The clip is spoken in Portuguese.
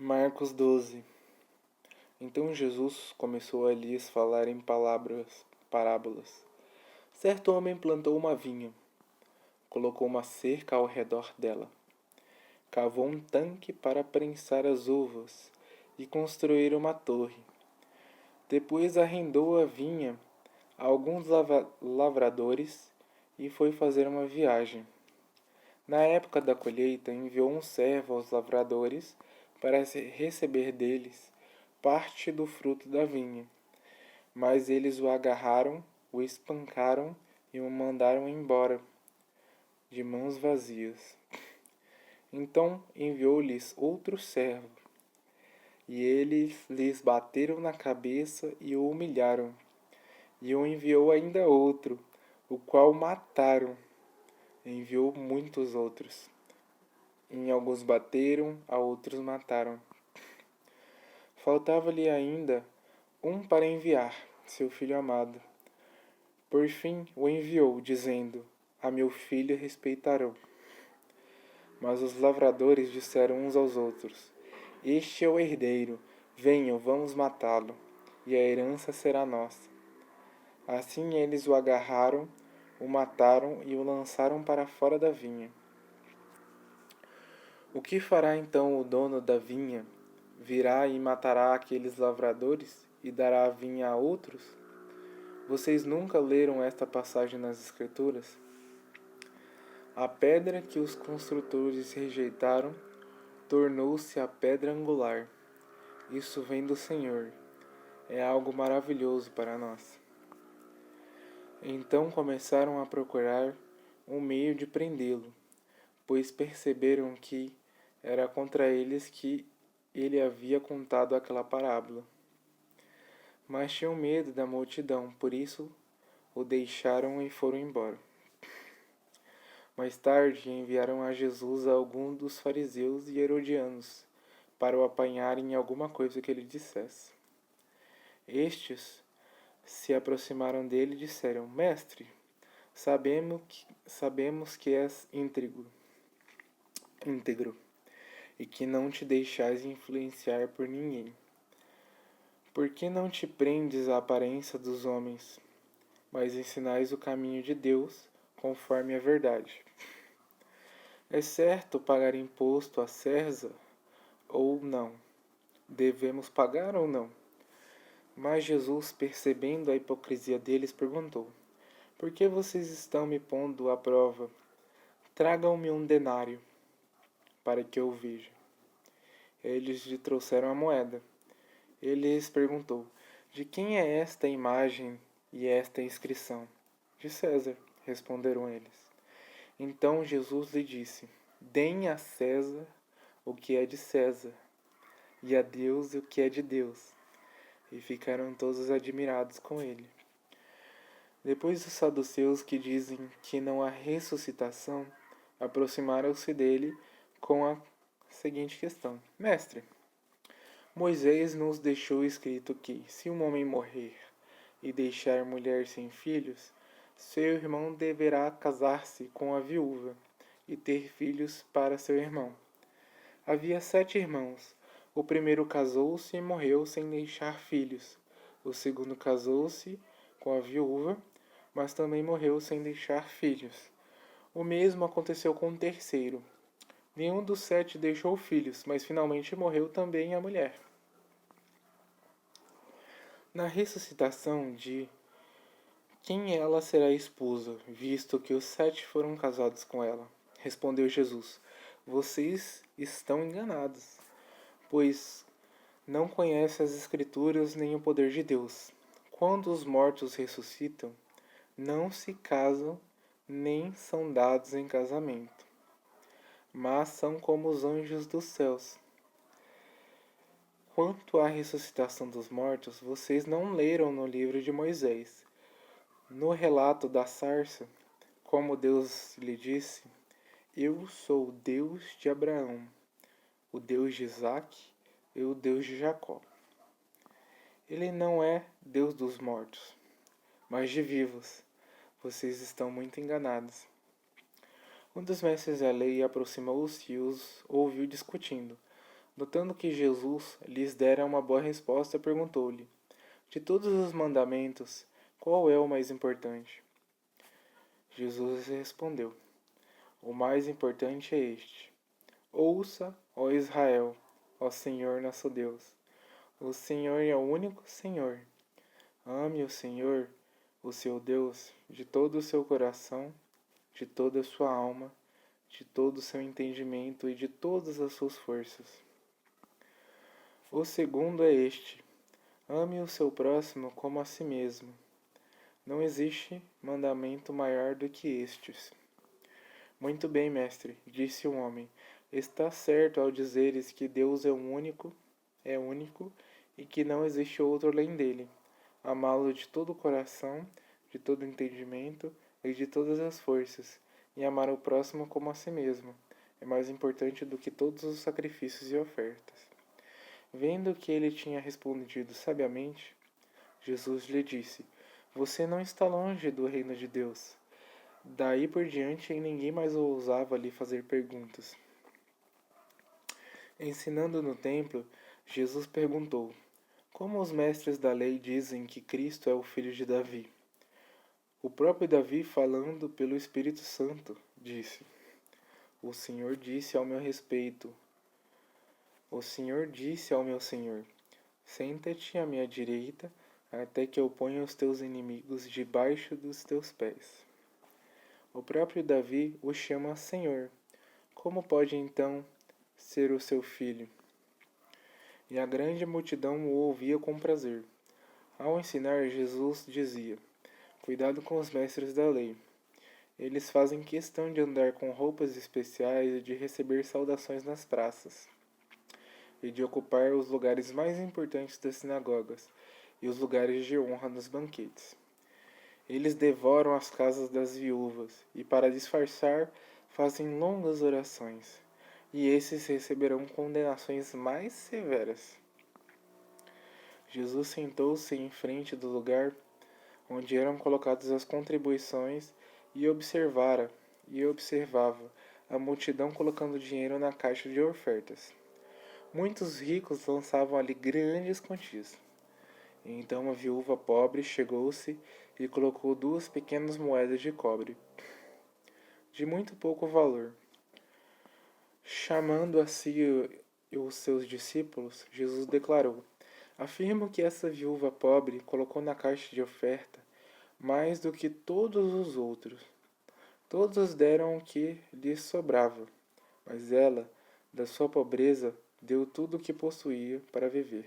Marcos 12. Então Jesus começou a lhes falar em parábolas. Certo homem plantou uma vinha, colocou uma cerca ao redor dela, cavou um tanque para prensar as uvas e construir uma torre. Depois arrendou a vinha a alguns lavradores e foi fazer uma viagem. Na época da colheita, enviou um servo aos lavradores para receber deles parte do fruto da vinha. Mas eles o agarraram, o espancaram e o mandaram embora, de mãos vazias. Então enviou-lhes outro servo, e eles lhes bateram na cabeça e o humilharam. E o enviou ainda outro, o qual mataram. Enviou muitos outros. Em alguns bateram, a outros mataram. Faltava-lhe ainda um para enviar, seu filho amado. Por fim o enviou, dizendo: A meu filho respeitarão. Mas os lavradores disseram uns aos outros: Este é o herdeiro, venham, vamos matá-lo, e a herança será nossa. Assim eles o agarraram, o mataram e o lançaram para fora da vinha. O que fará então o dono da vinha? Virá e matará aqueles lavradores e dará a vinha a outros? Vocês nunca leram esta passagem nas Escrituras? A pedra que os construtores rejeitaram tornou-se a pedra angular. Isso vem do Senhor. É algo maravilhoso para nós. Então começaram a procurar um meio de prendê-lo, pois perceberam que era contra eles que ele havia contado aquela parábola. Mas tinham medo da multidão, por isso o deixaram e foram embora. Mais tarde enviaram a Jesus a alguns dos fariseus e herodianos, para o apanharem em alguma coisa que ele dissesse. Estes se aproximaram dele e disseram: Mestre, sabemos que és íntegro e que não te deixais influenciar por ninguém. Por que não te prendes à aparência dos homens, mas ensinais o caminho de Deus conforme a verdade? É certo pagar imposto a César ou não? Devemos pagar ou não? Mas Jesus, percebendo a hipocrisia deles, perguntou: Por que vocês estão me pondo à prova? Tragam-me um denário, para que eu veja. Eles lhe trouxeram a moeda. Ele lhes perguntou: De quem é esta imagem e esta inscrição? De César, responderam eles. Então Jesus lhe disse: Deem a César o que é de César, e a Deus o que é de Deus. E ficaram todos admirados com ele. Depois os saduceus, que dizem que não há ressuscitação, aproximaram-se dele com a seguinte questão: Mestre, Moisés nos deixou escrito que, se um homem morrer e deixar mulher sem filhos, seu irmão deverá casar-se com a viúva e ter filhos para seu irmão. Havia 7 irmãos. O primeiro casou-se e morreu sem deixar filhos. O segundo casou-se com a viúva, mas também morreu sem deixar filhos. O mesmo aconteceu com o terceiro. Nenhum dos 7 deixou filhos, mas finalmente morreu também a mulher. Na ressuscitação de quem ela será esposa, visto que os 7 foram casados com ela? Respondeu Jesus: Vocês estão enganados, pois não conhecem as Escrituras nem o poder de Deus. Quando os mortos ressuscitam, não se casam nem são dados em casamento, mas são como os anjos dos céus. Quanto à ressuscitação dos mortos, vocês não leram no livro de Moisés, no relato da sarça, como Deus lhe disse: Eu sou o Deus de Abraão, o Deus de Isaque e o Deus de Jacó. Ele não é Deus dos mortos, mas de vivos. Vocês estão muito enganados. Um dos mestres da lei aproximou-se e os ouviu discutindo. Notando que Jesus lhes dera uma boa resposta, perguntou-lhe: De todos os mandamentos, qual é o mais importante? Jesus respondeu: O mais importante é este: Ouça, ó Israel, ó Senhor nosso Deus. O Senhor é o único Senhor. Ame o Senhor, o seu Deus, de todo o seu coração, de toda a sua alma, de todo o seu entendimento e de todas as suas forças. O segundo é este: ame o seu próximo como a si mesmo. Não existe mandamento maior do que estes. Muito bem, mestre, disse o homem. Está certo ao dizeres que Deus é único e que não existe outro além dele. Amá-lo de todo o coração, de todo o entendimento e de todas as forças, e amar o próximo como a si mesmo, é mais importante do que todos os sacrifícios e ofertas. Vendo que ele tinha respondido sabiamente, Jesus lhe disse: Você não está longe do reino de Deus. Daí por diante, ninguém mais ousava lhe fazer perguntas. Ensinando no templo, Jesus perguntou: Como os mestres da lei dizem que Cristo é o filho de Davi? O próprio Davi, falando pelo Espírito Santo, disse: O Senhor disse ao meu respeito: O Senhor disse ao meu Senhor: Senta-te à minha direita, até que eu ponha os teus inimigos debaixo dos teus pés. O próprio Davi o chama Senhor. Como pode então ser o seu filho? E a grande multidão o ouvia com prazer. Ao ensinar, Jesus dizia: Cuidado com os mestres da lei. Eles fazem questão de andar com roupas especiais e de receber saudações nas praças, e de ocupar os lugares mais importantes das sinagogas e os lugares de honra nos banquetes. Eles devoram as casas das viúvas e, para disfarçar, fazem longas orações, e esses receberão condenações mais severas. Jesus sentou-se em frente do lugar onde eram colocadas as contribuições e observava a multidão colocando dinheiro na caixa de ofertas. Muitos ricos lançavam ali grandes quantias. Então a viúva pobre chegou-se e colocou 2 pequenas moedas de cobre, de muito pouco valor. Chamando a si os seus discípulos, Jesus declarou: Afirmo que essa viúva pobre colocou na caixa de oferta mais do que todos os outros. Todos deram o que lhes sobrava, mas ela, da sua pobreza, deu tudo o que possuía para viver.